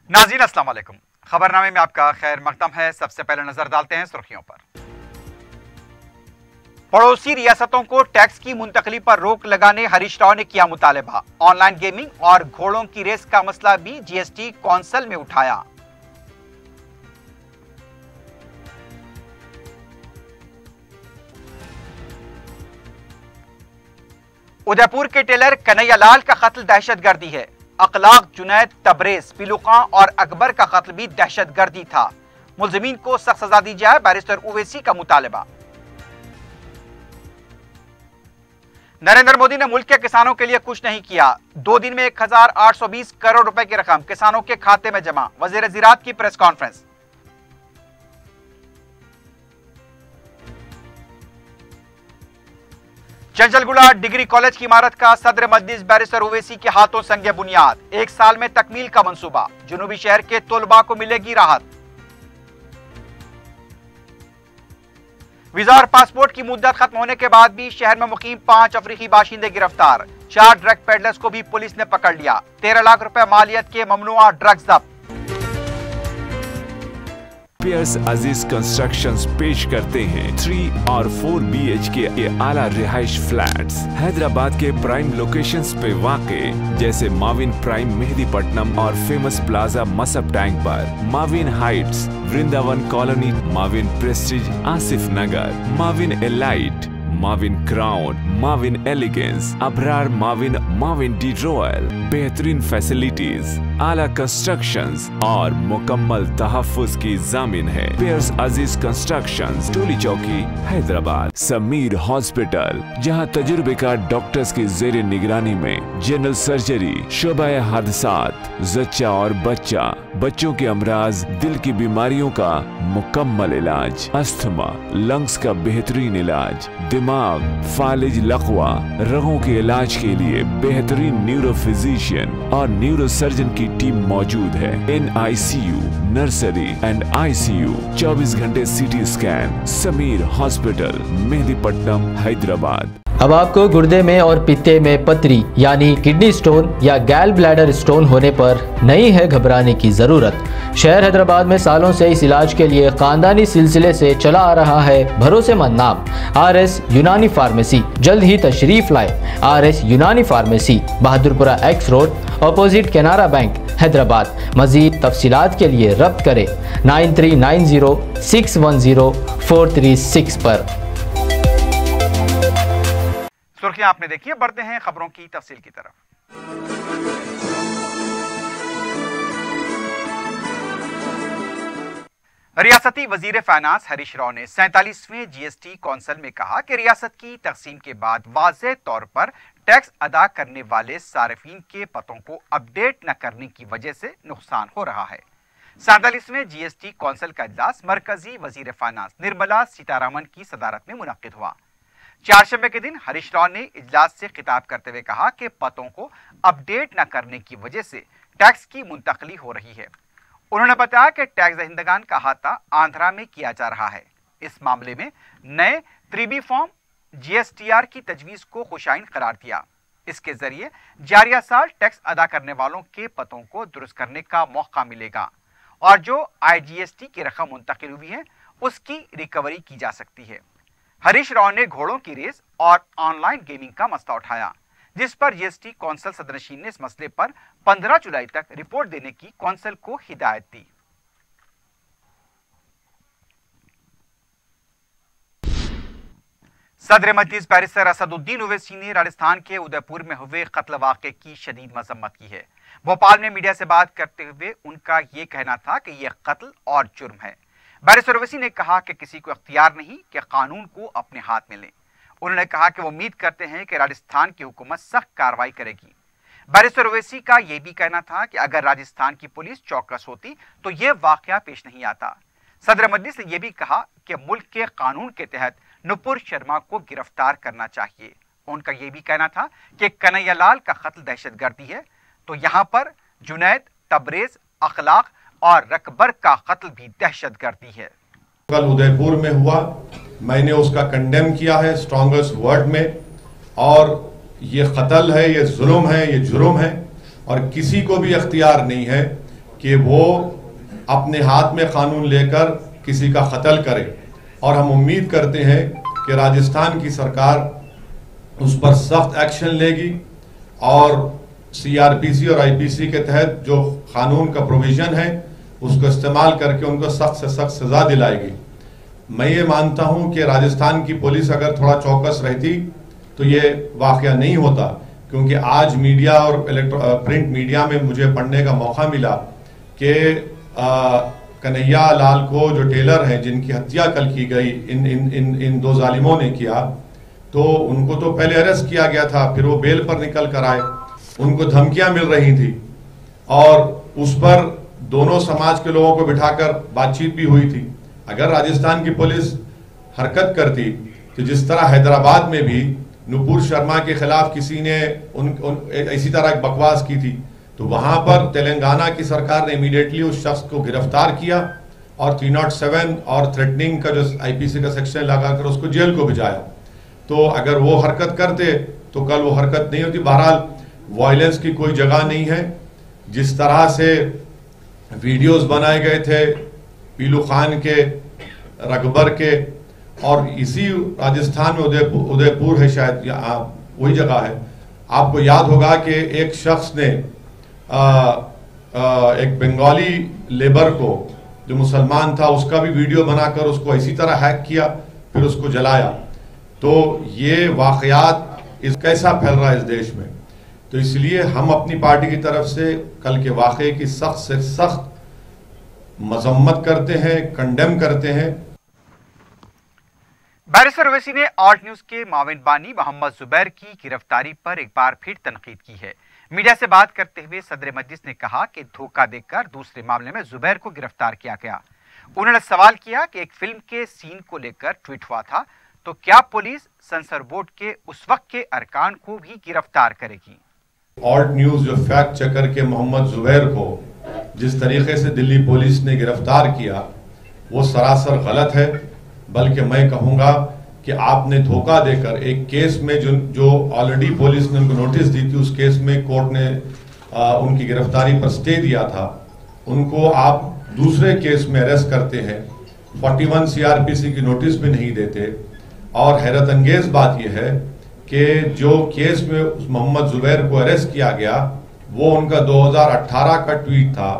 नाज़रीन अस्सलाम वालेकुम। खबरनामे में आपका खैर मकदम है। सबसे पहले नजर डालते हैं सुर्खियों पर। पड़ोसी रियासतों को टैक्स की मुंतकली पर रोक लगाने हरीश राव ने किया मुतालबा। ऑनलाइन गेमिंग और घोड़ों की रेस का मसला भी जीएसटी कौंसिल में उठाया। उदयपुर के टेलर कन्हैया लाल का कत्ल दहशतगर्दी है। अखलाक, जुनैद, तबरेज, पिलुका और अकबर का कत्ल भी दहशतगर्दी था। मुलजिमीन को सख्त सजा दी जाए, बैरिस्टर ओवैसी का मुतालबा। नरेंद्र मोदी ने मुल्क के किसानों के लिए कुछ नहीं किया। 2 दिन में 1820 करोड़ रुपए की रकम किसानों के खाते में जमा। वजीर ज़राअत की press conference. Chanchalguda degree college की इमारत का सदर मजलिस बैरिस्टर ओवैसी के हाथों संगे बुनियाद। 1 साल में तकमील का मंसूबा। जुनूबी शहर के तुलबा को मिलेगी राहत। वीजा और पासपोर्ट की मुद्दत खत्म होने के बाद भी शहर में मुकीम 5 अफ्रीकी बाशिंदे गिरफ्तार। 4 ड्रग पेडलर्स को भी पुलिस ने पकड़ लिया। 13 लाख रुपए मालियत के ममनुआ ड्रग्स जब्त। पियर्स अजीज कंस्ट्रक्शंस पेश करते हैं 3 और 4 BHK के आला रिहाइश फ्लैट्स हैदराबाद के प्राइम लोकेशंस पे वाक़े, जैसे माविन प्राइम मेहदीपट्टनम और फेमस प्लाजा मसब टैंक पर, Mavin Heights Vrindavan colony, Mavin Prestige Asif Nagar, Mavin Elite, Mavin Crown, Mavin Elegance, Abrar Mavin, Mavin De Royal. बेहतरीन फैसिलिटीज, आला कंस्ट्रक्शंस और मुकम्मल तहफ्फुज की जामिन है। पियर्स अजीज कंस्ट्रक्शंस, टोली चौकी, हैदराबाद। समीर हॉस्पिटल, जहां तजुर्बेकार डॉक्टर्स की जेर निगरानी में जनरल सर्जरी, शोबा हादसात, जच्चा और बच्चा, बच्चों के अमराज, दिल की बीमारियों का मुकम्मल इलाज, अस्थमा, लंग्स का बेहतरीन इलाज, दिमाग, फालिज, लकवा, रगों के इलाज के लिए बेहतरीन न्यूरो फिजिशियन और न्यूरो सर्जन की टीम मौजूद है। NICU, नर्सरी एंड ICU, 24 घंटे CT scan. Sameer hospital, Mehdipatnam, Hyderabad. अब आपको गुर्दे में और पित्ते में पथरी यानी किडनी स्टोन या गैल ब्लैडर स्टोन होने पर नहीं है घबराने की ज़रूरत। शहर हैदराबाद में सालों से इस इलाज के लिए खानदानी सिलसिले से चला आ रहा है भरोसेमंद नाम RS यूनानी फार्मेसी। जल्द ही तशरीफ लाए। RS Unani pharmacy, Bahadurpura X road, opposite Canara bank, Hyderabad. मजीद तफसीलात के लिए रब्त करें 9390 610 436 पर। सुर्खियां आपने देखी है, बढ़ते हैं खबरों की तफसील की तरफ। रियासती वजीर फाइनेंस हरीश राव ने 47वें GST कौंसिल में कहा कि रियासत की तकसीम के बाद वाज़ेह तौर पर टैक्स अदा करने वाले सारिफीन के पतों को अपडेट न करने की वजह से नुकसान हो रहा है। 47वें GST कौंसिल का इजलास मरकजी वजीर फाइनेंस निर्मला सीतारमण की सदारत में मुनक्किद हुआ। चारशंबे के दिन हरीश राव ने इजलास से खिताब करते हुए कहा कि पतों को अपडेट न करने की वजह से टैक्स की मुंतकली हो रही है। उन्होंने बताया कि टैक्स दहिंदगान का अहाता आंध्रा में किया जा रहा है। इस मामले में नए 3B फॉर्म GSTR की तजवीज़ को खुशाइन करार दिया। इसके जरिए जारिया साल टैक्स अदा करने वालों के पतों को दुरुस्त करने का मौका मिलेगा और जो IGST की रकम मुंतकिल हुई है उसकी रिकवरी की जा सकती है। हरीश राव ने घोड़ों की रेस और ऑनलाइन गेमिंग का मसला उठाया, जिस पर GST कौंसिल सदरनशीन ने इस मसले पर 15 जुलाई तक रिपोर्ट देने की कौंसिल को हिदायत दी। सदर मजलिस बैरिस्टर असदुद्दीन ओवैसी ने राजस्थान के उदयपुर में हुए कत्ल वाक़े की शदीद मजम्मत की है। भोपाल में मीडिया से बात करते हुए उनका यह कहना था कि यह कत्ल और जुर्म है। बैरिस्टर ओवैसी ने कहा कि किसी को इख्तियार नहीं कि कानून को अपने हाथ में लें। उन्होंने कहा कि वो उम्मीद करते हैं कि राजस्थान की हुकूमत सख्त कार्रवाई करेगी। बैरिस्टर ओवैसी का यह भी कहना था कि अगर राजस्थान की पुलिस चौकस होती तो यह वाकया पेश नहीं आता। सदर मजलिस ने यह भी कहा कि मुल्क के कानून के तहत नुपुर शर्मा को गिरफ्तार करना चाहिए। उनका यह भी कहना था कि कन्हैया लाल का कत्ल दहशतगर्दी है, तो यहाँ पर जुनैद, तबरेज, अखलाक और रकबर का कत्ल भी दहशतगर्दी है। कल उदयपुर में हुआ, मैंने उसका कंडेम किया है स्ट्रॉन्गेस्ट वर्ड में, और ये कत्ल है, ये जुल्म है, ये जुर्म है, और किसी को भी अख्तियार नहीं है کہ وہ اپنے ہاتھ میں قانون لے کر کسی کا قتل کرے، اور ہم امید کرتے ہیں کہ راجستھان کی سرکار اس پر سخت ایکشن لے گی اور CRPC اور IPC کے تحت جو قانون کا پروویژن ہے اس کو استعمال کر کے ان کو سخت سے سخت سزا دلائے گی۔ میں یہ مانتا ہوں کہ راجستھان کی پولیس اگر تھوڑا چوکس رہتی تو یہ واقعہ نہیں ہوتا، کیونکہ آج میڈیا اور پرنٹ میڈیا میں مجھے پڑھنے کا موقع ملا کہ کنہیا لال کو جو ٹیلر ہیں جن کی ہتیا کل کی گئی ان دو ظالموں نے کیا، تو ان کو تو پہلے اریسٹ کیا گیا تھا، پھر وہ بیل پر نکل کر آئے، ان کو دھمکیاں مل رہی تھی اور اس پر دونوں سماج کے لوگوں کو بٹھا کر بات چیت بھی ہوئی تھی۔ اگر راجستھان کی پولیس حرکت کرتی تو جس طرح حیدرآباد میں بھی نپور شرما کے خلاف کسی نے اسی طرح ایک بکواس کی تھی، تو وہاں پر تلنگانہ کی سرکار نے امیڈیٹلی اس شخص کو گرفتار کیا اور 307 اور تھریٹننگ کا جو IPC کا سیکشن لگا کر اس کو جیل کو بھیجایا۔ تو اگر وہ حرکت کرتے تو کل وہ حرکت نہیں ہوتی۔ بہرحال وائلنس کی کوئی جگہ نہیں ہے۔ جس طرح سے ویڈیوز بنائے گئے تھے پیلو خان کے، رگبر کے، اور اسی راجستھان میں ادے پور ہے شاید وہی جگہ ہے، آپ کو یاد ہوگا کہ ایک شخص نے ایک بنگالی لیبر کو جو مسلمان تھا اس کا بھی ویڈیو بنا کر اس کو اسی طرح ہیک کیا، پھر اس کو جلایا۔ تو یہ واقعات کیسا پھیل رہا ہے اس دیش میں، تو اس لیے ہم اپنی پارٹی کی طرف سے کل کے واقعے کی سخت سے سخت مذمت کرتے ہیں، کنڈیم کرتے ہیں۔ بیرسٹر اویسی نے آلٹ نیوز کے معاون بانی محمد زبیر کی گرفتاری پر ایک بار پھر تنقید کی ہے۔ میڈیا سے بات کرتے ہوئے صدر مجلس نے کہا کہ دھوکہ دے کر دوسرے معاملے میں زبیر کو گرفتار کیا گیا۔ انہوں نے سوال کیا کہ ایک فلم کے سین کو لے کر ٹویٹ ہوا تھا تو کیا پولیس سینسر بورڈ کے اس وقت کے ارکان کو بھی گرفتار کرے گی؟ آلٹ نیوز جو فیکٹ چیکر کے محمد زبیر کو جس طریقے سے دلی پولیس نے گرفتار کیا وہ سراسر غلط ہے، بلکہ میں کہوں گا کہ آپ نے دھوکہ دے کر ایک کیس میں جو آلریڈی پولیس نے ان کو نوٹس دی تھی، اس کیس میں کورٹ نے ان کی گرفتاری پر سٹے دیا تھا، ان کو آپ دوسرے کیس میں اریسٹ کرتے ہیں، 41 CRPC کی نوٹس بھی نہیں دیتے۔ اور حیرت انگیز بات یہ ہے کہ جو کیس میں محمد زبیر کو اریسٹ کیا گیا وہ ان کا 2018 کا ٹویٹ تھا،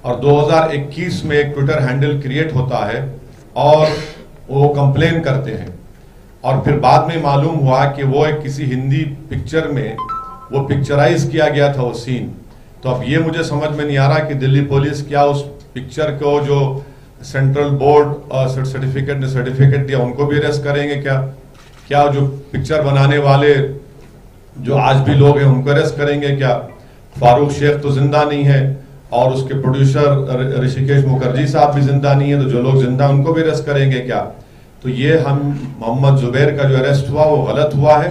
اور 2021 میں ایک ٹویٹر ہینڈل کریٹ ہوتا ہے اور وہ کمپلین کرتے ہیں، اور پھر بعد میں معلوم ہوا کہ وہ ایک کسی ہندی پکچر میں وہ پکچرائز کیا گیا تھا وہ سین۔ تو اب یہ مجھے سمجھ میں نہیں آ رہا کہ دلی پولیس کیا اس پکچر کو جو سینٹرل بورڈ سرٹیفکیٹ نے سرٹیفکیٹ دیا ان کو بھی اریسٹ کریں گے کیا جو پکچر بنانے والے جو آج بھی لوگ ہیں ان کو اریسٹ کریں گے کیا؟ فاروق شیخ تو زندہ نہیں ہے اور اس کے پروڈیوسر رشیکیش مکھرجی صاحب بھی زندہ نہیں ہے، تو جو لوگ زندہ ان کو بھی اریسٹ کریں گے کیا؟ تو یہ ہم محمد زبیر کا جو اریسٹ ہوا وہ غلط ہوا ہے،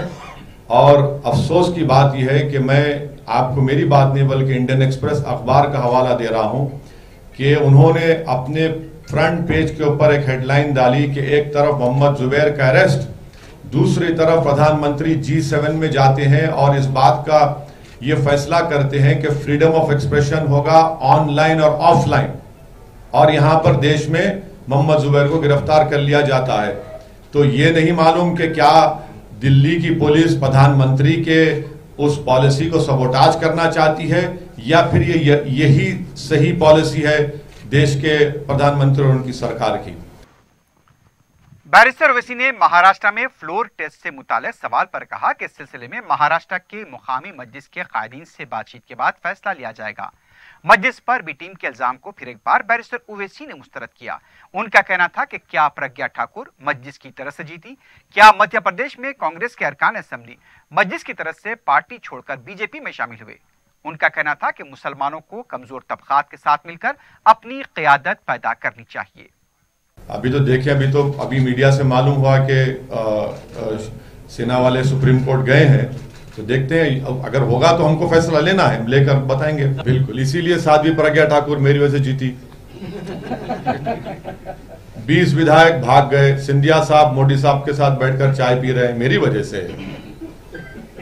اور افسوس کی بات یہ ہے کہ میں آپ کو میری بات نہیں بلکہ انڈین ایکسپریس اخبار کا حوالہ دے رہا ہوں کہ انہوں نے اپنے فرنٹ پیج کے اوپر ایک ہیڈ لائن ڈالی کہ ایک طرف محمد زبیر کا اریسٹ، دوسری طرف پردھان منتری G7 میں جاتے ہیں اور اس بات کا یہ فیصلہ کرتے ہیں کہ فریڈم آف ایکسپریشن ہوگا آن لائن اور آف لائن، اور یہاں پر دیش میں محمد زبیر کو گرفتار کر لیا جاتا ہے۔ تو یہ نہیں معلوم کہ کیا دلی کی پولیس پردھان منتری کے اس پالیسی کو سبوٹاج کرنا چاہتی ہے یا پھر یہی صحیح پالیسی ہے دیش کے پردھان منتری اور ان کی سرکار کی۔ بیرسٹر اویسی نے مہاراشٹر میں فلور ٹیسٹ سے متعلق سوال پر کہا کہ اس سلسلے میں مہاراشٹر کے مقامی مجلس کے قائدین سے بات چیت کے بعد فیصلہ لیا جائے گا۔ مجلس پر بی ٹیم کے الزام کو پھر ایک بار بیرسٹر اویسی نے مسترد کیا۔ ان کا کہنا تھا کہ کیا پرگیا ٹھاکر مجلس کی طرف سے جیتی؟ کیا مدھیہ پردیش میں کانگریس کے ارکان اسمبلی مجلس کی طرف سے پارٹی چھوڑ کر BJP میں شامل ہوئے؟ ان کا کہنا تھا کہ مسلمانوں کو کمزور طبقات کے ساتھ مل کر اپنی قیادت پیدا کرنی چاہیے۔ ابھی تو دیکھیں، ابھی میڈیا سے معلوم ہوا کہ سینا والے سپریم کورٹ گئے ہیں، تو دیکھتے ہیں اگر ہوگا تو ہم کو فیصلہ لینا ہے، لے کر بتائیں گے۔ بالکل، اسی لیے سادھوی پرگیا ٹھاکر میری وجہ سے جیتی۔ 20 ودھائک بھاگ گئے، سندھیا صاحب موڈی صاحب کے ساتھ بیٹھ کر چائے پی رہے ہیں میری وجہ سے۔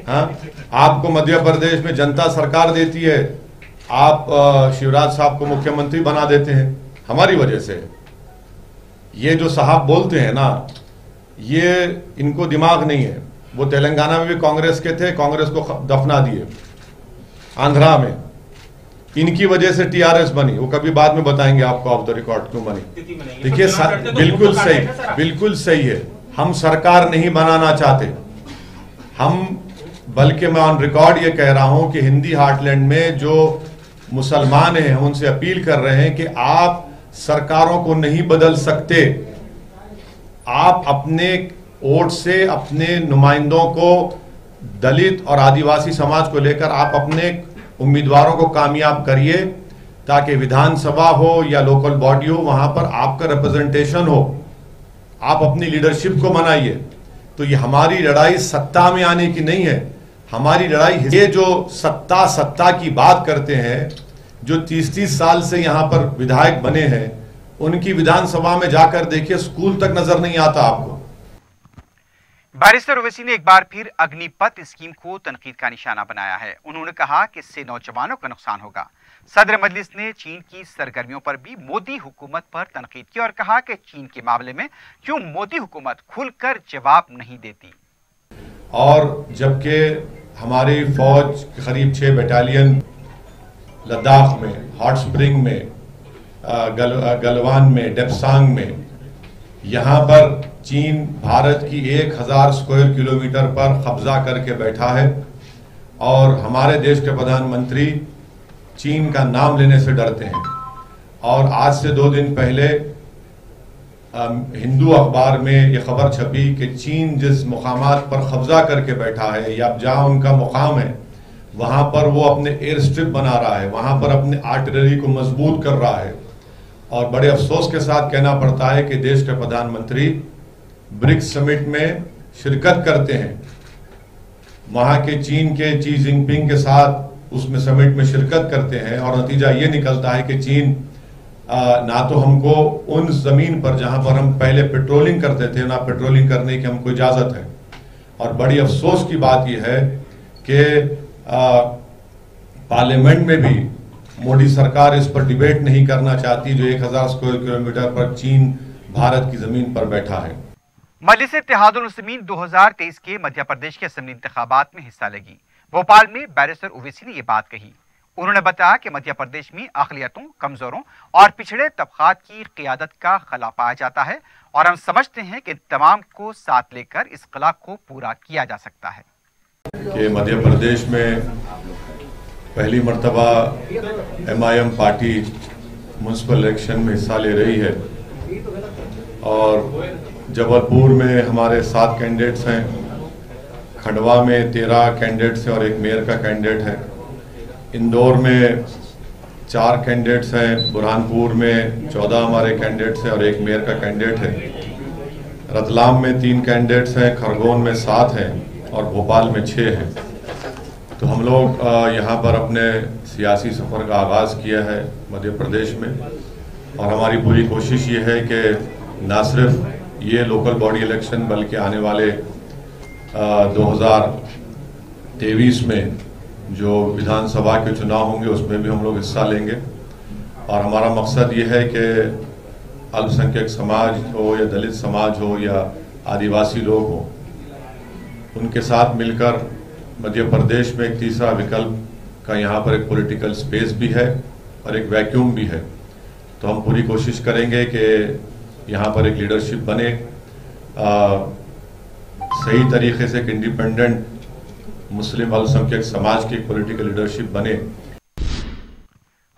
ہاں، آپ کو مدھیہ پردیش میں جنتا سرکار دیتی ہے، आप शिवराज साहब को मुख्यमंत्री बना देते हैं, हमारी वजह से। ये जो साहब बोलते हैं ना, ये इनको दिमाग नहीं है। वो तेलंगाना में भी कांग्रेस के थे, कांग्रेस को दफना दिए। आंध्रा में इनकी वजह से टीआरएस बनी, वो कभी बाद में बताएंगे आपको ऑफ द रिकॉर्ड क्यों बनी। देखिए बिल्कुल सही, बिल्कुल सही है। हम सरकार नहीं बनाना चाहते, हम बल्कि मैं ऑन रिकॉर्ड ये कह रहा हूं कि हिंदी हार्टलैंड में जो मुसलमान हैं, हम उनसे अपील कर रहे हैं कि आप सरकारों को नहीं बदल सकते। आप अपने वोट से अपने नुमाइंदों को, दलित और आदिवासी समाज को लेकर आप अपने उम्मीदवारों को कामयाब करिए, ताकि विधानसभा हो या लोकल बॉडी हो, वहां पर आपका रिप्रेजेंटेशन हो। आप अपनी लीडरशिप को बनाइए। तो ये हमारी लड़ाई सत्ता में आने की नहीं है, हमारी लड़ाई, ये जो सत्ता की बात करते हैं, जो 30-30 साल से यहां पर विधायक बने हैं, उनकी विधानसभा में जाकर देखिए, स्कूल तक नजर नहीं आता आपको। बैरिस्टर ओवैसी ने एक बार फिर अग्निपथ स्कीम को तनकीद का निशाना बनाया है। उन्होंने कहा कि इससे नौजवानों का नुकसान होगा। सदर मजलिस ने चीन की सरगर्मियों पर भी मोदी हुकूमत पर तनकीद की और कहा कि चीन के मामले में क्यों मोदी हुकूमत खुलकर जवाब नहीं देती। और जबकि हमारी फौज करीब 6 बटालियन लद्दाख में, हॉट स्प्रिंग में, गलवान में, डेप्सांग में, यहाँ पर चीन भारत की 1000 स्क्वायर किलोमीटर पर कब्जा करके बैठा है और हमारे देश के प्रधानमंत्री चीन का नाम लेने से डरते हैं। और आज से 2 दिन पहले हिंदू अखबार में ये खबर छपी कि चीन जिस मुकामात पर कब्जा करके बैठा है या जहां उनका मुकाम है, वहां पर वो अपने एयर स्ट्रिप बना रहा है, वहां पर अपने आर्टिलरी को मजबूत कर रहा है। और बड़े अफसोस के साथ कहना पड़ता है कि देश के प्रधानमंत्री ब्रिक्स समिट में शिरकत करते हैं, वहां के चीन के शी जिनपिंग के साथ उसमें समिट में शिरकत करते हैं, और नतीजा ये निकलता है कि चीन ना तो हमको उन जमीन पर जहां पर हम पहले पेट्रोलिंग करते थे, ना पेट्रोलिंग करने की हमको इजाजत है। और बड़ी अफसोस की बात यह है कि पार्लियामेंट में भी मोदी सरकार इस पर डिबेट नहीं करना चाहती, जो 1000 स्क्वायर किलोमीटर पर चीन भारत की जमीन पर बैठा है। मजलिस इत्तेहादुल मुस्लिमीन 2023 के मध्य प्रदेश के असेंबली इंतखाबात में हिस्सा लेगी। भोपाल में बैरिस्टर ओवैसी ने यह बात कही। उन्होंने बताया कि मध्य प्रदेश में अक़लियतों, कमजोरों और पिछड़े तबकात की क़ियादत का खला पाया जाता है और हम समझते हैं कि तमाम को साथ लेकर इस खला को पूरा किया जा सकता है। कि मध्य प्रदेश में पहली मर्तबा MIM पार्टी म्युनिसिपल इलेक्शन में हिस्सा ले रही है और जबलपुर में हमारे 7 कैंडिडेट्स हैं, खंडवा में 13 कैंडिडेट्स हैं और एक मेयर का कैंडिडेट है, इंदौर में 4 कैंडिडेट्स हैं, बुरहानपुर में 14 हमारे कैंडिडेट्स हैं और एक मेयर का कैंडिडेट है, रतलाम में 3 कैंडिडेट्स हैं, खरगोन में 7 हैं और भोपाल में 6 हैं। तो हम लोग यहाँ पर अपने सियासी सफ़र का आगाज़ किया है मध्य प्रदेश में, और हमारी पूरी कोशिश ये है कि ना सिर्फ ये लोकल बॉडी इलेक्शन बल्कि आने वाले 2023 में जो विधानसभा के चुनाव होंगे उसमें भी हम लोग हिस्सा लेंगे। और हमारा मकसद ये है कि अल्पसंख्यक समाज हो या दलित समाज हो या आदिवासी लोग हो, उनके साथ मिलकर मध्य प्रदेश में एक तीसरा विकल्प का यहाँ पर एक पॉलिटिकल स्पेस भी है और एक वैक्यूम भी है। तो हम पूरी कोशिश करेंगे कि यहाँ पर एक लीडरशिप बने, सही तरीके से एक इंडिपेंडेंट मुस्लिम अल्पसंख्यक समाज की पॉलिटिकल लीडरशिप बने।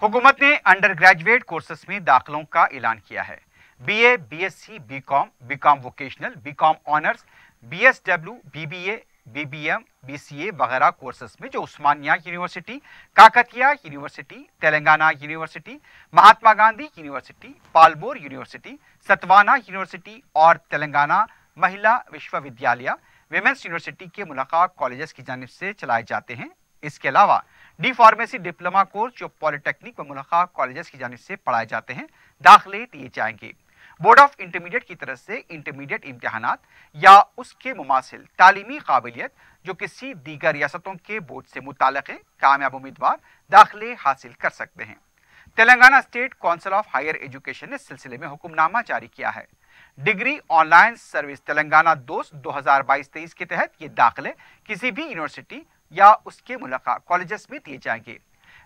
हुकूमत ने अंडर ग्रेजुएट कोर्सेस में दाखिलों का ऐलान किया है। BA, BSc, BCom vocational, BCom honours, BSW, BBA, BBM, BCA वगैरह कोर्सेस में जो Osmania University, Kakatiya University, Telangana University, Mahatma Gandhi University, Palamuru University, Satavahana University और तेलंगाना महिला विश्वविद्यालय विमेंस यूनिवर्सिटी के मुलाका कॉलेजेस की जानिब से चलाए जाते हैं। इसके अलावा डी फार्मेसी डिप्लोमा कोर्स जो पॉलिटेक्निक व मुलाका कॉलेजेस की जानिब से पढ़ाए जाते हैं, दाखिले दिए जाएंगे। बोर्ड ऑफ इंटरमीडिएट की तरफ से इंटरमीडिएट इम्तिहानात या उसके मुमासिल तालीमी काबिलियत जो किसी दीगर रियासतों के बोर्ड से मुताल्लिक़ है, कामयाब उम्मीदवार दाखिले हासिल कर सकते हैं। Telangana state council of higher education ने इस सिलसिले में हुक्मनामा जारी किया है। डिग्री ऑनलाइन सर्विस तेलंगाना दोस्त 2022-23 के तहत ये दाखिले किसी भी यूनिवर्सिटी या उसके मुल्का कॉलेजेस में दिए जाएंगे।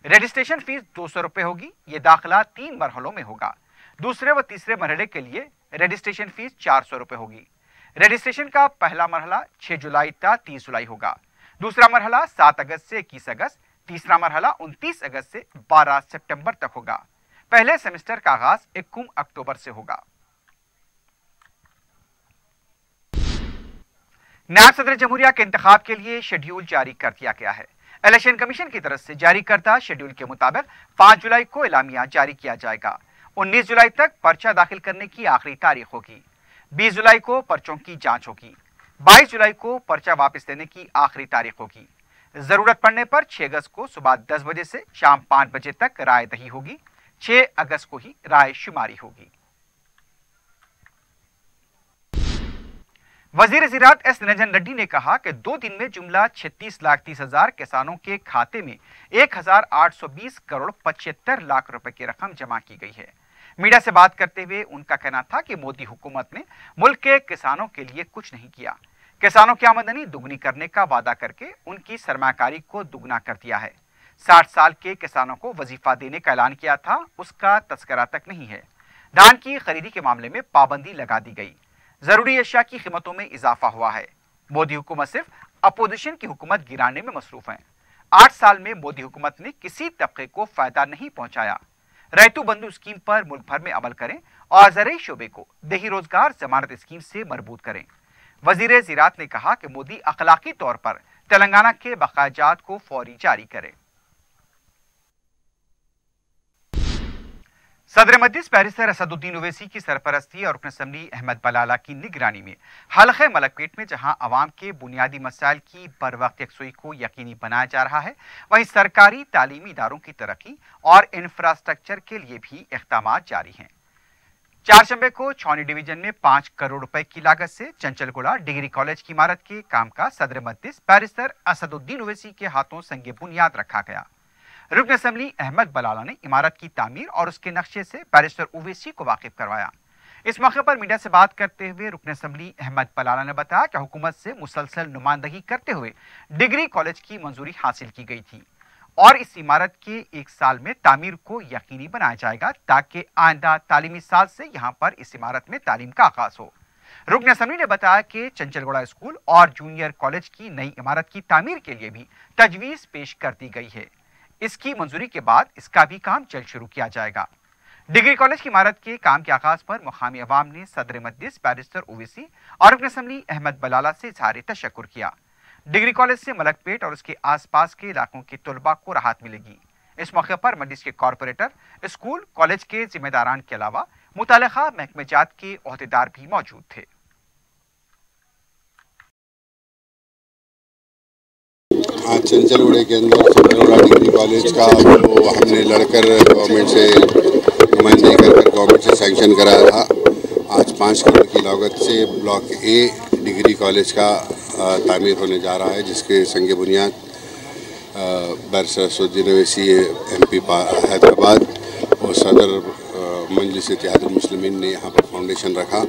रजिस्ट्रेशन फीस 200 रुपये होगी। ये दाखिला 3 मरहलों में होगा। दूसरे व तीसरे मरहले के लिए रजिस्ट्रेशन फीस 400 रुपये होगी। रजिस्ट्रेशन का पहला मरहला 6 जुलाई था 30 जुलाई होगा, दूसरा मरहला 7 अगस्त से 21 अगस्त, तीसरा मरहला 29 अगस्त से 12 सितंबर तक होगा। पहले सेमेस्टर का आगाज 1 अक्टूबर से होगा। नायब सदर जमहूरिया के इंतखाब के लिए शेड्यूल जारी कर दिया गया है। इलेक्शन कमीशन की तरफ से जारी करदा शेड्यूल के मुताबिक 5 जुलाई को एलामिया जारी किया जाएगा। 19 जुलाई तक पर्चा दाखिल करने की आखिरी तारीख होगी। 20 जुलाई को पर्चों की जांच होगी। 22 जुलाई को पर्चा वापस लेने की आखिरी तारीख होगी। जरूरत पड़ने पर 6 अगस्त को सुबह 10 बजे से शाम 5 बजे तक राय दही होगी। 6 अगस्त को ही राय शुमारी होगी। वजीर ज़राअत एस निरंजन रेड्डी ने कहा कि 2 दिन में जुमला 36,30,000 किसानों के खाते में 1,820 करोड़ 75 लाख रुपए की रकम जमा की गई है। मीडिया से बात करते हुए उनका कहना था कि मोदी हुकूमत ने मुल्क के किसानों के लिए कुछ नहीं किया। किसानों की आमदनी दुगनी करने का वादा करके उनकी सरमाकारी को दुगना कर दिया है। 60 साल के किसानों को वजीफा देने का ऐलान किया था, उसका तस्करा तक नहीं है। धान की खरीदी के मामले में पाबंदी लगा दी गई। जरूरी अशिया की कीमतों में इजाफा हुआ है। मोदी हुकूमत सिर्फ अपोजिशन की हुकूमत गिराने में मसरूफ है। 8 साल में मोदी हुकूमत ने किसी तबके को फायदा नहीं पहुंचाया। रैतु बंधु स्कीम पर मुल्क भर में अमल करें और ज़राई शोबे को देही रोजगार जमानत स्कीम से मरबूत करें। वजीर ज़राअत ने कहा कि मोदी अखलाकी तौर पर तेलंगाना के बकायाजात को फौरी जारी करें। सदर मजलिस बैरिस्टर असदुद्दीन ओवैसी की सरपरस्ती और रुकन असम्बली अहमद बलाला की निगरानी में हल्क़े मलकपेट में जहां अवाम के बुनियादी मसाइल की बर वक्त यकसुई को यकीनी बनाया जा रहा है, वहीं सरकारी तालीमी इदारों की तरक्की और इंफ्रास्ट्रक्चर के लिए भी इक़दाम जारी हैं। चारशंबे को छावनी डिवीजन में 5 करोड़ रुपए की लागत से चंचलगुड़ा डिग्री कॉलेज की इमारत के काम का सदर मजलिस बैरिस्टर असदुद्दीन ओवैसी के हाथों संगे बुनियाद रखा गया। रुकन असम्बली अहमद बलाला ने इमारत की तामीर और उसके नक्शे से बैरिस्टर ओवैसी को वाकिफ करवाया। इस मौके पर मीडिया से बात करते हुए रुकन असम्बली अहमद बलाला ने बताया कि हुकूमत से मुसलसल नुमाइंदगी करते हुए डिग्री कॉलेज की मंजूरी हासिल की गई थी और इस इमारत के 1 साल में तामीर को यकीनी बनाया जाएगा ताकि आइंदा तालीमी साल से यहाँ पर इस इमारत में तालीम का आगाज हो। रुकन असम्बली ने बताया कि चंचलगुड़ा स्कूल और जूनियर कॉलेज की नई इमारत की तामीर के लिए भी तजवीज़ पेश कर दी गई है। इसकी मंजूरी के बाद इसका भी काम जल्द शुरू किया जाएगा। डिग्री कॉलेज की इमारत के काम के आगाज पर मुकामी अवाम ने सदर मजलिस बैरिस्टर ओवैसी और रुकन असम्बली अहमद बलाला से इज़हार तशक्कुर किया। डिग्री कॉलेज से मलकपेट और उसके आसपास के इलाकों के तलबा को राहत मिलेगी। इस मौके पर मजलिस के कॉरपोरेटर, स्कूल कॉलेज के जिम्मेदारान के अलावा मुताल्लिका महकमे जात के ओहदेदार भी मौजूद थे। आज चंचलगुड़े के अंदर चंचलगुड़ा डिग्री कॉलेज का जो हमने लड़कर गवर्नमेंट से नुमाइंदगी कर गवर्नमेंट से सैंक्शन कराया था, आज 5 करोड़ की लागत से ब्लॉक ए डिग्री कॉलेज का तामीर होने जा रहा है, जिसके संगे बुनियाद बैरिस्टर असदुद्दीन ओवैसी MP हैदराबाद और सदर मजलिस इत्तेहादुल मुस्लिमीन ने यहाँ पर फाउंडेशन रखा।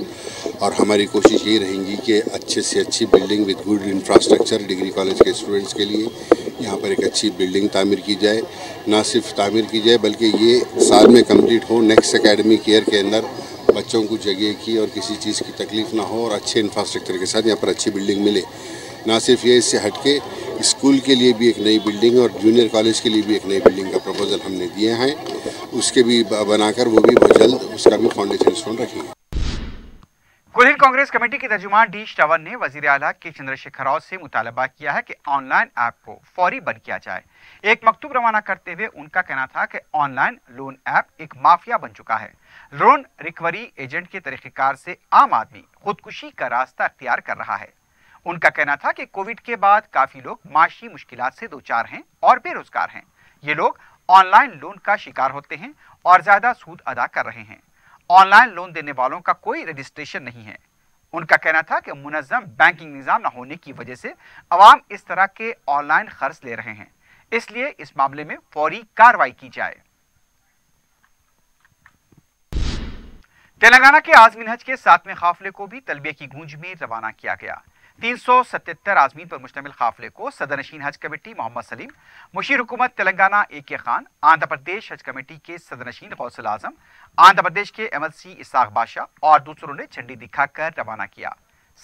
और हमारी कोशिश ये रहेंगी कि अच्छे से अच्छी building with good infrastructure degree college के स्टूडेंट्स के लिए यहाँ पर एक अच्छी बिल्डिंग तामीर की जाए। ना सिर्फ तामीर की जाए बल्कि ये साल में कंप्लीट हो, नेक्स्ट एकेडमिक ईयर के अंदर बच्चों को जगह की और किसी चीज़ की तकलीफ ना हो और अच्छे इंफ्रास्ट्रक्चर के साथ यहाँ पर अच्छी बिल्डिंग मिले। ना सिर्फ ये, इससे हटके स्कूल के लिए भी एक नई बिल्डिंग और जूनियर कॉलेज के लिए भी एक नई बिल्डिंग का प्रपोजल हमने दिए हैं, उसके भी बनाकर वो भी बहुत जल्द उसका भी फाउंडेशन स्टोन रखेंगे। कुल कांग्रेस कमेटी के तर्जुमान डी श्रावण ने वजीर आला के चंद्रशेखर राव से मुतालबा किया है कि ऑनलाइन ऐप को फौरी बंद किया जाए। एक मकतूब रवाना करते हुए उनका कहना था कि ऑनलाइन लोन ऐप एक माफिया बन चुका है। लोन रिकवरी एजेंट के तरीक़ेकार से आम आदमी खुदकुशी का रास्ता अख्तियार कर रहा है। उनका कहना था कि कोविड के बाद काफी लोग माशी मुश्किलात से दो चार हैं और बेरोजगार हैं। ये लोग ऑनलाइन लोन का शिकार होते हैं और ज्यादा सूद अदा कर रहे हैं। ऑनलाइन लोन देने वालों का कोई रजिस्ट्रेशन नहीं है। उनका कहना था कि मुनज़्ज़म बैंकिंग निज़ाम न होने की वजह से अवाम इस तरह के ऑनलाइन खर्च ले रहे हैं, इसलिए इस मामले में फौरी कार्रवाई की जाए। तेलंगाना के आज़मीन हज के 7वें काफिले को भी तलबिया की गूंज में रवाना किया गया। 377 आज़मीन पर मुश्तमिल काफिले को सदरनशीन हज कमेटी मोहम्मद सलीम, मुशीर हुकूमत तेलंगाना AK खान, आंध्र प्रदेश हज कमेटी के सदरनशीन गौसल आजम, आंध्र प्रदेश के MLC इसाक बादशाह और दूसरों ने झंडी दिखाकर रवाना किया।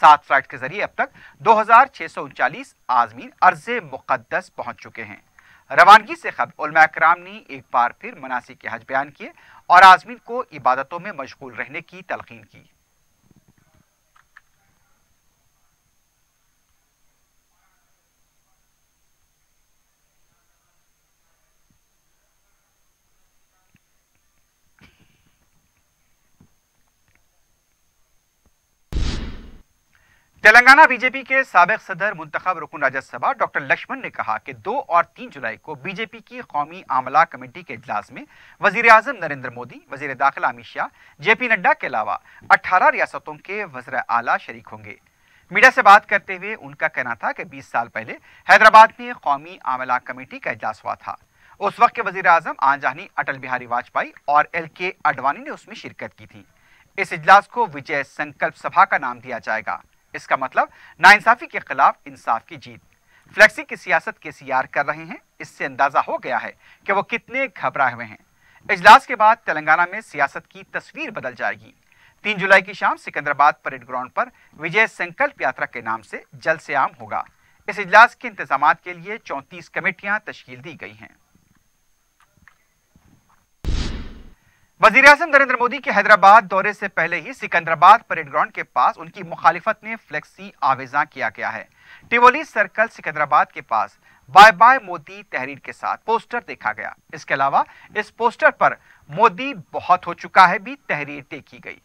7 फ्लाइट के जरिए अब तक 2639 आज़मीन अर्ज़े मुक़द्दस पहुंच चुके हैं। रवानगी से क़ब्ल उलमा कराम ने एक बार फिर मनासिक हज बयान किए और आज़मीन को इबादतों में मशगूल रहने की तलकीन की। तेलंगाना बीजेपी के साबिक सदर मुंतखब रुकन राज्यसभा डॉक्टर लक्ष्मण ने कहा कि 2 और 3 जुलाई को बीजेपी की कौमी आमला कमेटी के इजलास में वजीर आजम नरेंद्र मोदी, वजीर दाखिला अमित शाह, JP नड्डा के अलावा 18 रियासतों के वज़ीर आला शरीक होंगे। मीडिया से बात करते हुए उनका कहना था कि 20 साल पहले हैदराबाद में कौमी आमला कमेटी का इजलास हुआ था। उस वक्त के वजीर आजम आंजहानी अटल बिहारी वाजपेयी और LK आडवाणी ने उसमें शिरकत की थी। इस इजलास को विजय संकल्प सभा का नाम दिया जाएगा। इसका मतलब नाइंसाफी के खिलाफ इंसाफ की जीत। फ्लेक्सी की सियासत के CR कर रहे हैं, इससे अंदाजा हो गया है कि वो कितने घबराए हुए हैं। इजलास के बाद तेलंगाना में सियासत की तस्वीर बदल जाएगी। 3 जुलाई की शाम सिकंदराबाद परेड ग्राउंड पर विजय संकल्प यात्रा के नाम से जलसे आम होगा। इस इजलास के इंतजामात के लिए 34 कमेटियां तश्कील दी गई हैं। वजीर आज़म नरेंद्र मोदी के हैदराबाद दौरे से पहले ही सिकंदराबाद परेड ग्राउंड के पास उनकी मुखालिफत में फ्लेक्सी आवेजा किया गया है। टिवोली सर्कल सिकंदराबाद के पास बाय बाय मोदी तहरीर के साथ पोस्टर देखा गया। इसके अलावा इस पोस्टर पर मोदी बहुत हो चुका है भी तहरीर देखी गई।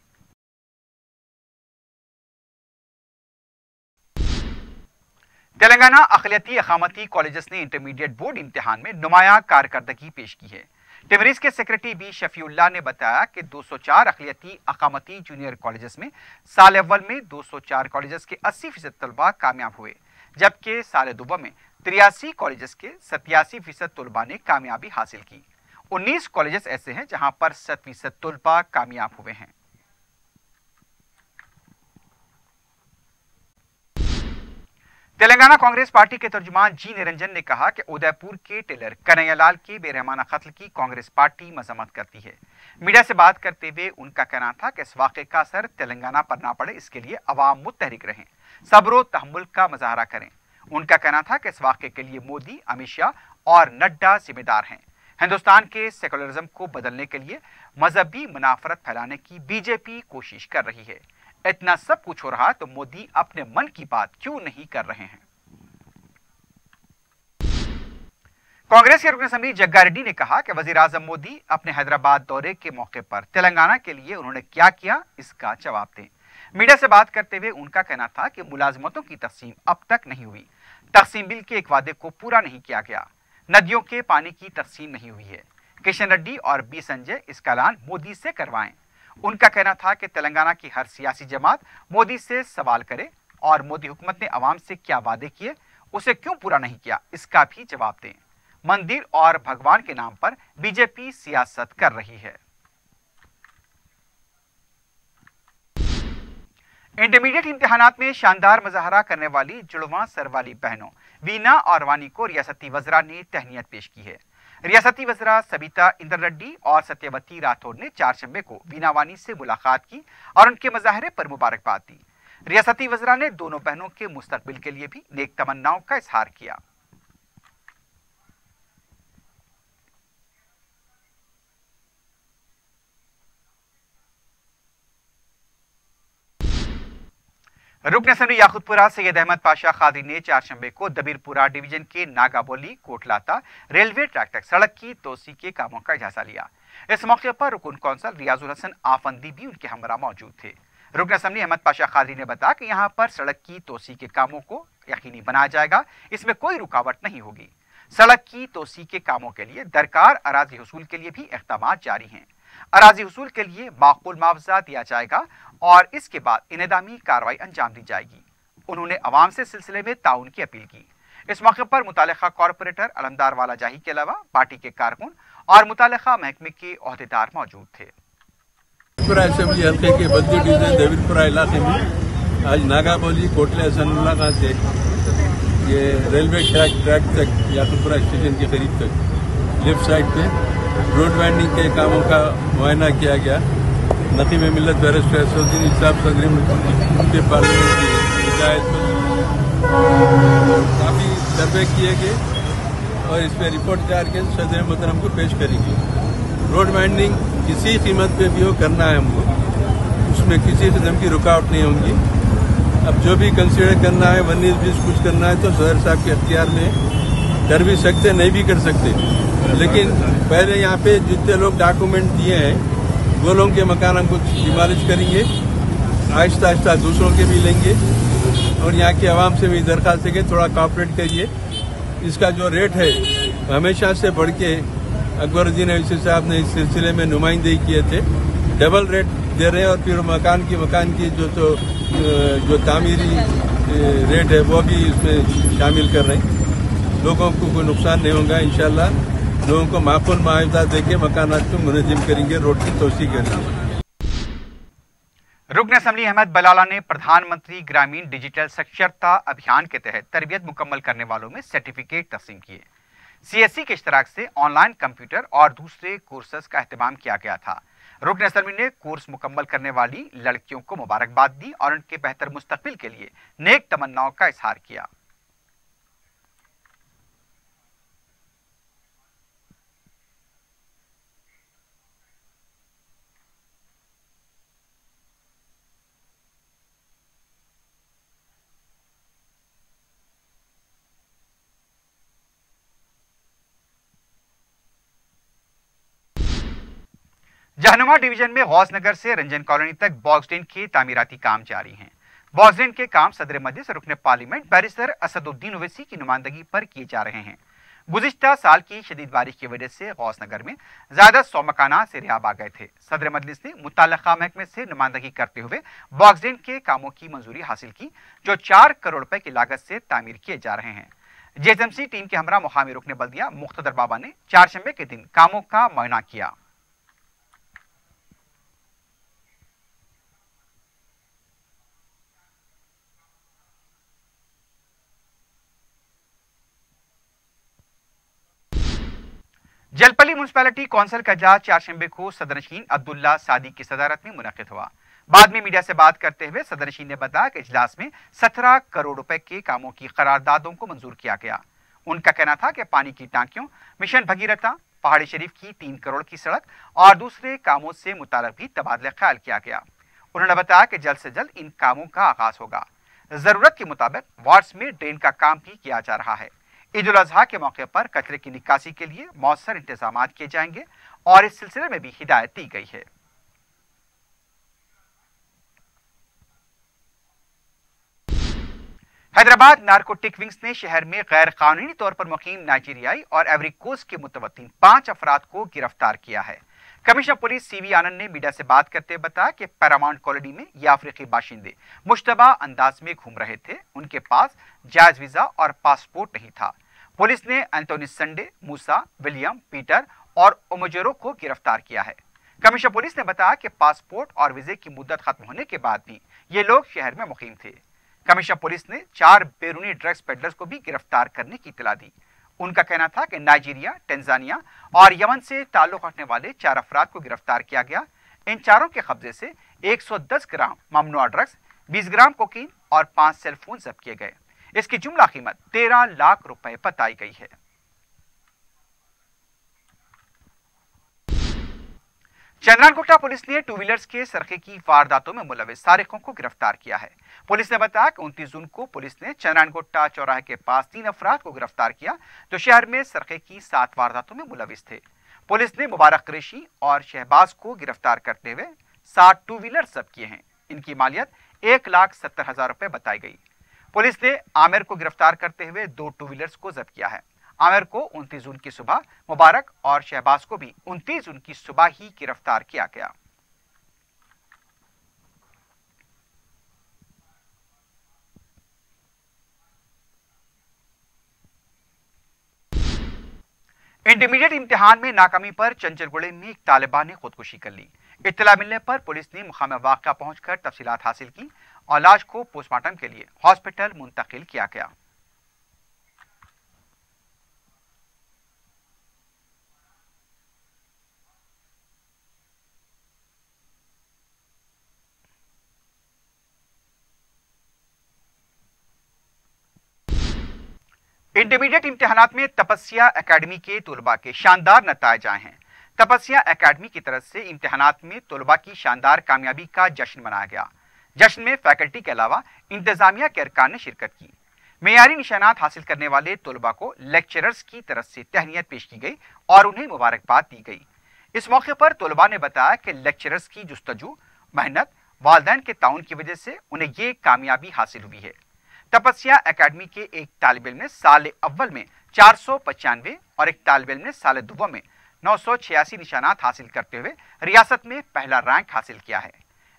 तेलंगाना अक़लियती अक़ामती कॉलेजेस ने इंटरमीडिएट बोर्ड इम्तिहान में नुमायां कारकर्दगी पेश की है। टिमरीज के सेक्रेटरी बी शफीउल्लाह ने बताया कि 204 अक़लियती अक़ामती जूनियर कॉलेजेस में साल अव्वल में 204 कॉलेजेस के 80% तलबा कामयाब हुए, जबकि साल दुबा में 83 कॉलेजेस के 87% तलबा ने कामयाबी हासिल की। 19 कॉलेजेस ऐसे हैं जहां पर 7% तलबा कामयाब हुए हैं। तेलंगाना कांग्रेस पार्टी के तर्जुमान जी निरंजन ने कहा कि उदयपुर के टेलर कन्हैयालाल के बेरहमाना कत्ल की कांग्रेस पार्टी मजम्मत करती है। मीडिया से बात करते हुए उनका कहना था कि इस वाक़े का असर तेलंगाना पर ना पड़े, इसके लिए अवाम मुत्तहरिक रहें, सब्र तहम्मुल का मुजाहरा करें। उनका कहना था कि इस वाक़े के लिए मोदी, अमित शाह और नड्डा जिम्मेदार हैं। हिंदुस्तान के सेकुलरिज्म को बदलने के लिए मजहबी मुनाफरत फैलाने की बीजेपी कोशिश कर रही है। इतना सब कुछ हो रहा तो मोदी अपने मन की बात क्यों नहीं कर रहे हैं? कांग्रेस के रुकन असेंबली जग्गा रेड्डी ने कहा कि वजीर आजम मोदी अपने हैदराबाद दौरे के मौके पर तेलंगाना के लिए उन्होंने क्या किया, इसका जवाब दें। मीडिया से बात करते हुए उनका कहना था कि मुलाजमतों की तकसीम अब तक नहीं हुई, तकसीम बिल के एक वादे को पूरा नहीं किया गया, नदियों के पानी की तकसीम नहीं हुई है। किशन रेड्डी और बी संजय इसका ऐलान मोदी से करवाएं। उनका कहना था कि तेलंगाना की हर सियासी जमात मोदी से सवाल करे और मोदी हुकूमत ने अवाम से क्या वादे किए, उसे क्यों पूरा नहीं किया, इसका भी जवाब दें। मंदिर और भगवान के नाम पर बीजेपी सियासत कर रही है। इंटरमीडिएट इम्तिहानात में शानदार मुजाहरा करने वाली जुड़वां सर वाली बहनों वीना और वानी को रियासती वज़रा ने तहनीत पेश की है। रियासती वज़रा सबिता इंद्र रेड्डी और सत्यवती राठौर ने 4 शंबे को वीना वानी से मुलाकात की और उनके मुजाहरे पर मुबारकबाद दी। रियासती वज़रा ने दोनों बहनों के मुस्तकबिल के लिए भी नेक तमन्नाओं का इजहार किया। रुकन असेंबली याकूतपुरा सैयद अहमद पाशा कादरी ने 4 शंबे को दबीरपुरा डिवीजन के नागाबोली कोटलाता रेलवे ट्रैक तक सड़क की तोसी के कामों का जायजा लिया। इस मौके पर रुकन कौंसल रियाजुल हसन आफंदी भी उनके हमरा मौजूद थे। रुकन असेंबली अहमद पाशा कादरी ने बताया कि यहाँ पर सड़क की तोसी के कामों को यकीनी बनाया जाएगा, इसमें कोई रुकावट नहीं होगी। सड़क की तोसी के कामों के लिए दरकार अराजी हुसूल के लिए भी इक़दामात जारी हैं। अराजी हुसूल के लिए माकूल मुआवजा दिया जाएगा और इसके बाद इनेदामी कार्रवाई अंजाम दी जाएगी। उन्होंने अवाम से सिलसिले में ताउन की अपील की। इस मौके पर मुतालिका कॉरपोरेटर अलमदार वाला जाही के अलावा पार्टी के कारकुन और मुतालिका महकमे के ओहदेदार मौजूद थे। असेंबली हल्के के बद्दी डिवीजन देवीपुरा इलाके में आज नागाबोली कोटले हसनुल्लाह से ये रेलवे ट्रैक तक याकुपुरा स्टेशन के करीब तक लेफ्ट साइड पे रोड वाइंडिंग के कामों का मुआयना किया गया। नकीब मिल्लत बैरिस्टर असदुद्दीन इसाब सदर के पार्लियामेंट की हिदायत पर काफ़ी सर्वे किए गए और इस पर रिपोर्ट तैयार के सदर मोहतरम को पेश करेंगे। रोड वाइंडिंग किसी कीमत पे भी हो करना है हमको, उसमें किसी किस्म की रुकावट नहीं होगी। अब जो भी कंसीडर करना है 19-20 कुछ करना है तो सदर साहब के अख्तियार में कर भी सकते, नहीं भी कर सकते, लेकिन पहले यहाँ पे जितने लोग डॉक्यूमेंट दिए हैं वो लोगों के मकान हमको डिमॉलिश करेंगे, आहिस्ता आहिस्ता दूसरों के भी लेंगे और यहाँ की आवाम से भी दरख्वास्त है कि थोड़ा कॉपरेट करिए। इसका जो रेट है हमेशा से बढ़ के अकबरुद्दीन अवीसी साहब ने इस सिलसिले में नुमाइंदगी किए थे, डबल रेट दे रहे हैं और फिर मकान की जो तामीरी रेट है वो भी इसमें शामिल कर रहे हैं। लोगों को कोई नुकसान नहीं होगा, इंशाल्लाह लोगों को माकूल मुआवजा देके मकानात को मुनज़्ज़म करेंगे, रोड की तोसी करेंगे। रुकन असम्बली अहमद बलाला ने प्रधानमंत्री ग्रामीण डिजिटल साक्षरता अभियान के तहत तरबियत मुकम्मल करने वालों में सर्टिफिकेट तकसीम किए। CSC के इश्तराक से ऑनलाइन कंप्यूटर और दूसरे कोर्सेज का अहतमाम किया गया था। रुकन असम्बली ने कोर्स मुकम्मल करने वाली लड़कियों को मुबारकबाद दी और उनके बेहतर मुस्तकबिल के लिए नेक तमन्नाओं का इजहार किया। जहनुमा डिवीजन में गौस नगर से रंजन कॉलोनी तक बॉक्स ड्रेन के तामीराती काम जारी हैं। बॉक्स ड्रेन के काम सदर मजलिस रुकन पार्लियामेंट बैरिस्टर असदुद्दीन ओवैसी की नुमाइंदगी पर किए जा रहे हैं। गुज़िश्ता साल की शदीद बारिश की वजह से गौस नगर में ज्यादा 100 मकाना सेरियाब आ गए थे। सदर मजलिस ने मुताल्लिका महकमे से नुमाइंदगी करते हुए बॉक्स ड्रेन के कामों की मंजूरी हासिल की, जो 4 करोड़ रुपए की लागत से तामीर किए जा रहे हैं। JSMC टीम के हमरा मुकामी रुकन बल्दिया मुख्तदर बाबा ने चारशंबे के दिन कामों का मुआयना किया। जलपली म्युनिसिपैलिटी कौंसिल का इजलास चारशंबे को सदरनशीन अब्दुल्ला सादी की सदारत में मुनक्किद हुआ। बाद में मीडिया से बात करते हुए सदरनशीन ने बताया कि इजलास में 17 करोड़ रुपए के कामों की करारदादों को मंजूर किया गया। उनका कहना था कि पानी की टांकियों, मिशन भगीरथा, पहाड़ी शरीफ की 3 करोड़ की सड़क और दूसरे कामों से मुताल्लिक भी तबादला ख्याल किया गया। उन्होंने बताया कि जल्द से जल्द इन कामों का आगाज होगा। जरूरत के मुताबिक वार्ड्स में ड्रेन का काम भी किया जा रहा है। ईद उल अजहा के मौके पर कचरे की निकासी के लिए मौसर इंतजाम किए जाएंगे और इस सिलसिले में भी हिदायत दी गई है। हैदराबाद नारकोटिक विंग्स ने शहर में गैर कानूनी तौर पर मुकीम नाइजीरियाई और एवरी कोस्ट के मुतवत्तिन 5 अफराद को गिरफ्तार किया है। कमिश्नर पुलिस CV आनंद ने मीडिया से बात करते हुए बताया कि पैरामाउंट कॉलोनी में ये अफ्रीकी बाशिंदे मुश्तबा अंदाज में घूम रहे थे। उनके पास जायज वीजा और पासपोर्ट नहीं था। पुलिस ने एंटोनी संडे, मूसा, विलियम, पीटर और ओमोजेरो को गिरफ्तार किया है। कमिश्नर पुलिस ने बताया कि पासपोर्ट और वीजे की मुद्दत खत्म होने के बाद भी ये लोग शहर में मुकीम थे। कमिश्नर पुलिस ने 4 बैरूनी ड्रग्स पेडलर्स को भी गिरफ्तार करने की इत्तला दी। उनका कहना था कि नाइजीरिया, टेंजानिया और यमन से ताल्लुक रखने वाले 4 अफराद को गिरफ्तार किया गया। इन चारों के कब्जे से 110 ग्राम ममनुआ ड्रग्स, 20 ग्राम कोकीन और 5 सेल फोन जब्त किए गए। इसकी जुमला कीमत 13 लाख रुपए बताई गई है। चंद्रानगोटा पुलिस ने 2 व्हीलर्स के सरखे की वारदातों में मुलविस सारिकों को गिरफ्तार किया है। पुलिस ने बताया कि 29 जून को पुलिस ने चंद्रानगोटा चौराहे के पास 3 अफराद को गिरफ्तार किया जो शहर में सरखे की 7 वारदातों में मुलविस थे। पुलिस ने मुबारक कुरैशी और शहबाज को गिरफ्तार करते हुए 7 2 व्हीलर जब्त किए हैं। इनकी मालियत 1,70,000 रुपए बताई गई। पुलिस ने आमिर को गिरफ्तार करते हुए 2 2 व्हीलर्स को जब्त किया है। عامر کو 29 جون کی صبح، مبارک اور شہباز کو بھی 29 جون کی صبح ہی گرفتار کیا گیا۔ انٹرمیڈیٹ امتحان میں ناکامی پر چنچل گوڑے میں ایک طالبہ نے خودکشی کر لی۔ اطلاع ملنے پر پولیس نے مقام واقعہ پہنچ کر تفصیلات حاصل کی اور لاش کو پوسٹ مارٹم کے لیے ہاسپٹل منتقل کیا گیا۔ انٹرمیڈیٹ امتحانات میں تپسیا اکیڈمی کے طلباء کے شاندار نتائج آئے ہیں۔ تپسیا اکیڈمی کی طرف سے امتحانات میں طلباء کی شاندار کامیابی کا جشن منایا گیا۔ جشن میں فیکلٹی کے علاوہ انتظامیہ کے ارکان نے شرکت کی۔ معیاری نشانات حاصل کرنے والے طلباء کو لیکچررز کی طرف سے تہنیت پیش کی گئی اور انہیں مبارکباد دی گئی۔ اس موقع پر طلباء نے بتایا کہ لیکچررز کی جستجو، محنت، والدین کے تعاون کی وجہ سے انہیں یہ کامیابی حاصل ہوئی ہے۔ تپسیا اکیڈمی کے ایک طالب علم نے سال اول میں 495 اور ایک طالب علم نے سال دوم میں 986 نشانات حاصل کرتے ہوئے ریاست میں پہلا رینک حاصل کیا ہے۔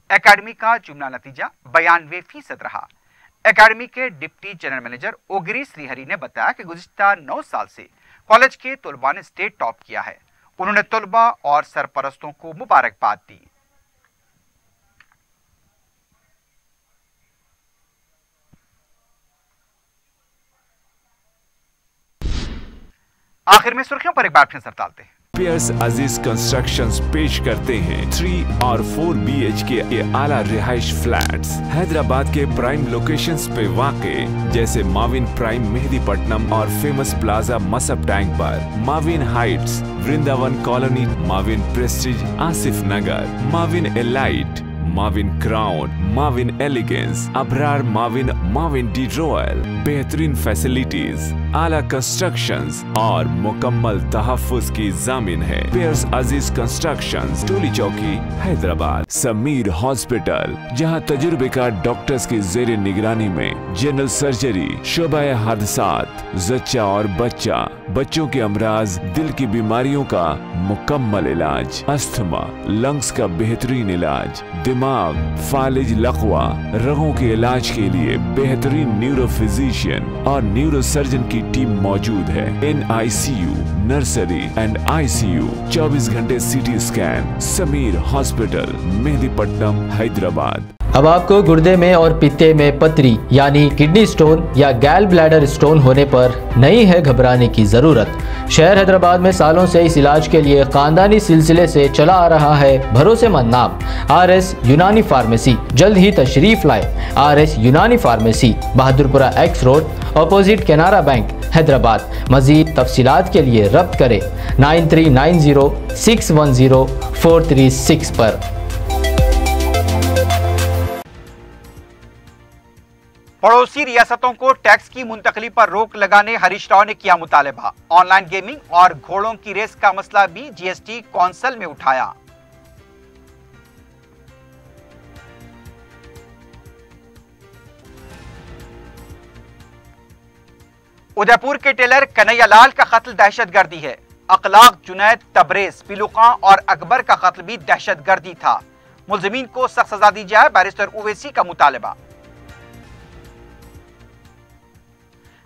اکیڈمی کا جملہ نتیجہ 92% رہا۔ اکیڈمی کے ڈپٹی جنرل مینیجر اوگری سری ہری نے بتایا کہ گزشتہ 9 سال سے کالج کے طلباء نے اسٹیٹ ٹاپ کیا ہے۔ انہوں نے طلباء اور سرپرستوں کو مبارکباد دی۔ آخر میں سرخیوں پر ایک بار پھر نظر ڈالتے ہیں۔ پیئرس عزیز کنسٹرکشنز پیش کرتے ہیں 3 اور 4 BHK کے اعلیٰ رہائش فلیٹس حیدرآباد کے پرائم لوکیشنز پہ واقع، جیسے ماوین پرائم مہدی پٹنم اور فیمس پلازا مصب ٹینک پر، Mavin Heights Vrindavan colony, Mavin Prestige Asif Nagar, Mavin Elite, Mavin Crown, Mavin Elegance, Abrar Mavin De Royal, بہترین فیسلٹیز، اعلیٰ کنسٹرکشنز اور مکمل تحفظ کی ضامن ہے۔ پیئرس عزیز کنسٹرکشنز، ٹولی چوکی، حیدرآباد۔ سمیر ہاسپٹل، جہاں تجربے کار ڈاکٹرز کی زیر نگرانی میں جنرل سرجری، شعبہ حادثات، زچہ اور بچوں کے امراض، دل کی بیماریوں کا مکمل علاج، استھما، لنگز کا بہترین علاج، دماغ، فالج لقوہ، رگوں کے علاج کے لیے بہترین نیورو فزیشین اور نیورو سرجن کی ٹیم موجود ہے۔ NICU، نرسری اینڈ ICU، 24 گھنٹے CT اسکین۔ سمیر ہاسپٹل، مہدی پٹنم، حیدرآباد۔ اب آپ کو گردے میں اور پتے میں پتری یعنی کڈنی سٹون یا گیل بلیڈر سٹون ہونے پر نہیں ہے گھبرانے کی ضرورت۔ شہر حیدرآباد میں سالوں سے اس علاج کے لیے خاندانی سلسلے سے چلا آ رہا ہے بھروسے مند نام RS یونانی فارمیسی۔ جلد ہی تشریف لائے۔ RS Unani pharmacy, Bahadurpura X road, opposite Canara bank, Hyderabad. مزید تفصیلات کے لیے ربط کریں 9390610436 پر۔ پڑوسی ریاستوں کو ٹیکس کی منتقلی پر روک لگانے ہریش راؤ نے کیا مطالبہ۔ آن لائن گیمنگ اور گھوڑوں کی ریس کا مسئلہ بھی GST کونسل میں اٹھایا۔ ادے پور کے ٹیلر کنہیا لال کا قتل دہشت گردی ہے۔ اخلاق، جنید، تبریز، پیلو خان اور اکبر کا قتل بھی دہشت گردی تھا۔ ملزمین کو سخت سزا دی جائے، بیرسٹر اویسی کا مطالبہ۔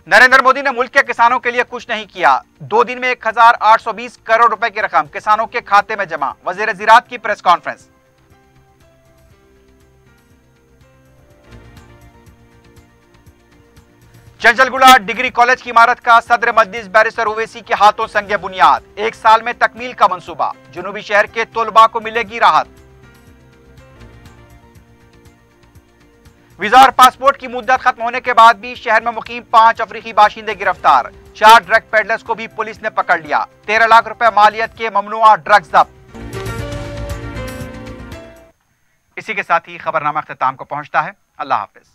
نریندر مودی نے ملک کے کسانوں کے لیے کچھ نہیں کیا، 2 دن میں 1820 کروڑ روپے کی رقم کسانوں کے کھاتے میں جمع، وزیر زراعت کی پریس کانفرنس۔ چنچل گوڑہ ڈگری کالج کی عمارت کا صدر مجلس بیرسٹر اویسی کے ہاتھوں سنگ بنیاد، 1 سال میں تکمیل کا منصوبہ، جنوبی شہر کے طلباء کو ملے گی راحت۔ ویزا اور پاسپورٹ کی مدت ختم ہونے کے بعد بھی شہر میں مقیم 5 افریقی باشندے گرفتار، 4 ڈرگ پیڈلرز کو بھی پولیس نے پکڑ لیا، 13 لاکھ روپے مالیت کے ممنوعہ ڈرگز ضبط۔ اسی کے ساتھ ہی خبرنامہ اختتام کو پہنچتا ہے۔ اللہ حافظ۔